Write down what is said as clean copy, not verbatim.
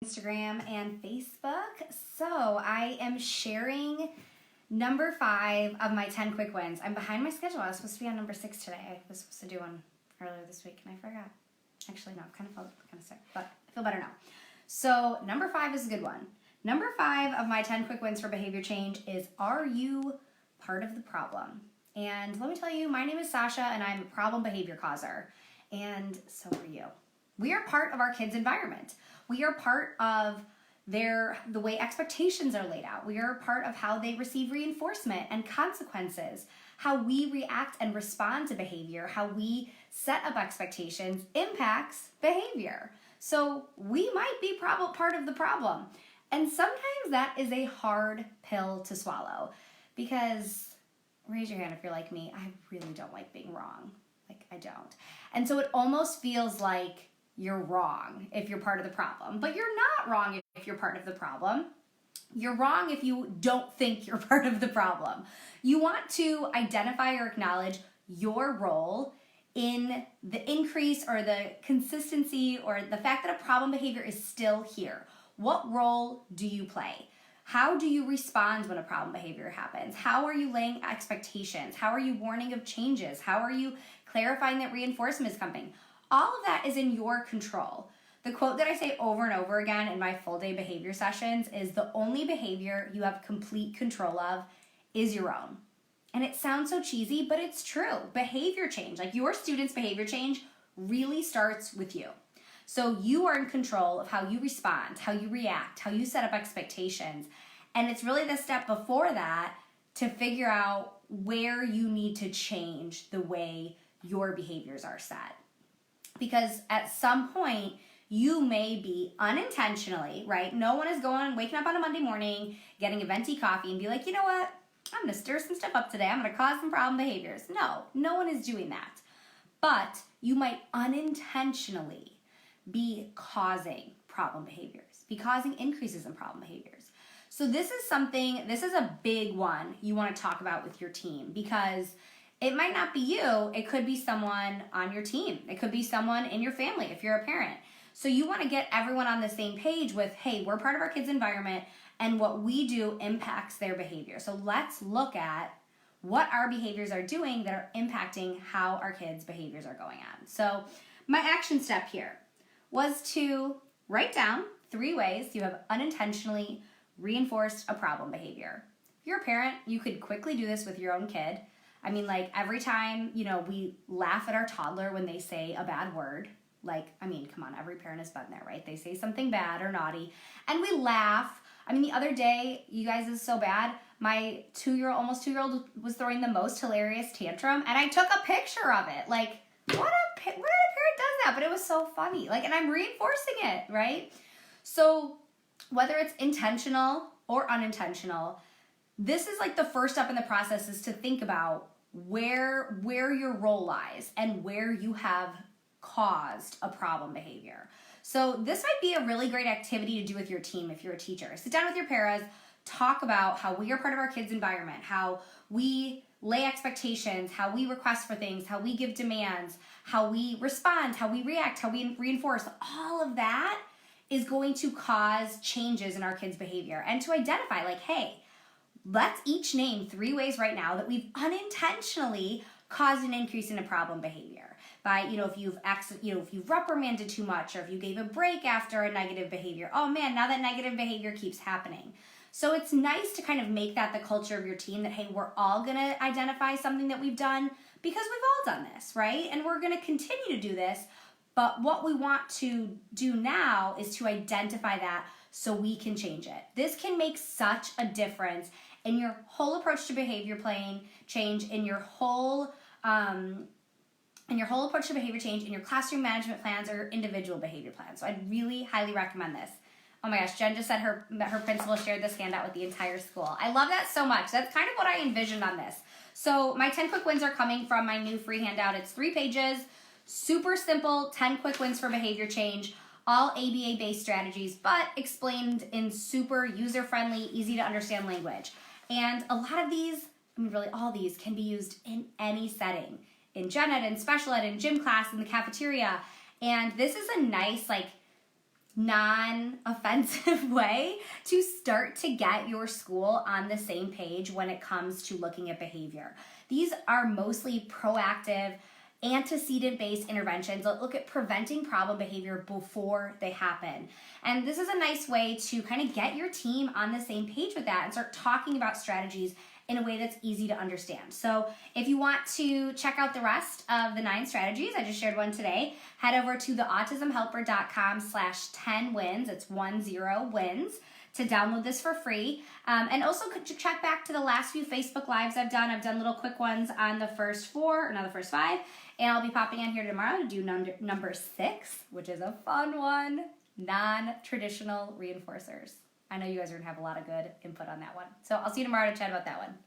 Instagram and Facebook. So I am sharing number 5 of my 10 quick wins. I'm behind my schedule. I was supposed to be on number 6 today. I was supposed to do one earlier this week and I forgot. Actually, no, I kind of felt kind of sick, but I feel better now. So number 5 is a good one. Number 5 of my 10 quick wins for behavior change is, are you part of the problem? And let me tell you, my name is Sasha and I'm a problem behavior causer. And so are you. We are part of our kids' environment. We are part of the way expectations are laid out. We are part of how they receive reinforcement and consequences. How we react and respond to behavior, how we set up expectations impacts behavior. So we might be part of the problem. And sometimes that is a hard pill to swallow because, raise your hand if you're like me, I really don't like being wrong. Like, I don't. And so it almost feels like you're wrong if you're part of the problem. But you're not wrong if you're part of the problem. You're wrong if you don't think you're part of the problem. You want to identify or acknowledge your role in the increase or the consistency or the fact that a problem behavior is still here. What role do you play? How do you respond when a problem behavior happens? How are you laying expectations? How are you warning of changes? How are you clarifying that reinforcement is coming? All of that is in your control. The quote that I say over and over again in my full day behavior sessions is, the only behavior you have complete control of is your own. And it sounds so cheesy, but it's true. Behavior change, like your students' behavior change, really starts with you. So you are in control of how you respond, how you react, how you set up expectations. And it's really the step before that to figure out where you need to change the way your behaviors are set. Because at some point, you may be unintentionally, right? No one is waking up on a Monday morning, getting a venti coffee and be like, you know what? I'm going to stir some stuff up today. I'm going to cause some problem behaviors. No one is doing that. But you might unintentionally be causing problem behaviors, be causing increases in problem behaviors. So this is a big one you want to talk about with your team, because it might not be you. It could be someone on your team. It could be someone in your family if you're a parent. So you want to get everyone on the same page with, hey, we're part of our kids' environment and what we do impacts their behavior. So let's look at what our behaviors are doing that are impacting how our kids' behaviors are going on. So my action step here was to write down 3 ways you have unintentionally reinforced a problem behavior. If you're a parent, you could quickly do this with your own kid. I mean, like every time, we laugh at our toddler when they say a bad word. Come on, every parent has been there, right? They say something bad or naughty and we laugh. The other day, you guys, is so bad. My almost 2-year-old was throwing the most hilarious tantrum and I took a picture of it. Like, what a parent does that? But it was so funny. And I'm reinforcing it, right? So whether it's intentional or unintentional, this is like the first step in the process, is to think about where your role lies and where you have caused a problem behavior. So this might be a really great activity to do with your team if you're a teacher. Sit down with your paras, talk about how we are part of our kids' environment, how we lay expectations, how we request for things, how we give demands, how we respond, how we react, how we reinforce. All of that is going to cause changes in our kids' behavior. And to identify, hey, let's each name 3 ways right now that we've unintentionally caused an increase in a problem behavior. By, if you've reprimanded too much, or if you gave a break after a negative behavior. Oh man, now that negative behavior keeps happening. So it's nice to kind of make that the culture of your team, that, hey, we're all gonna identify something that we've done because we've all done this, right? And we're gonna continue to do this. But what we want to do now is to identify that so we can change it. This can make such a difference in your whole approach to behavior change, in your whole approach to behavior change, in your classroom management plans or individual behavior plans. So I'd really highly recommend this. Oh my gosh, Jen just said that her principal shared this handout with the entire school. I love that so much. That's kind of what I envisioned on this. So my 10 quick wins are coming from my new free handout. It's 3 pages, super simple, 10 quick wins for behavior change, all ABA-based strategies, but explained in super user-friendly, easy to understand language. And a lot of these, really all these, can be used in any setting. In gen ed, in special ed, in gym class, in the cafeteria. And this is a nice, non-offensive way to start to get your school on the same page when it comes to looking at behavior. These are mostly proactive, antecedent-based interventions that look at preventing problem behavior before they happen. And this is a nice way to kind of get your team on the same page with that and start talking about strategies in a way that's easy to understand. So if you want to check out the rest of the 9 strategies, I just shared one today, head over to theautismhelper.com/10wins, it's 10 wins, to download this for free. And also check back to the last few Facebook Lives I've done. I've done little quick ones on the first 4, or now the first 5, and I'll be popping on here tomorrow to do number 6, which is a fun one, non-traditional reinforcers. I know you guys are going to have a lot of good input on that one. So I'll see you tomorrow to chat about that one.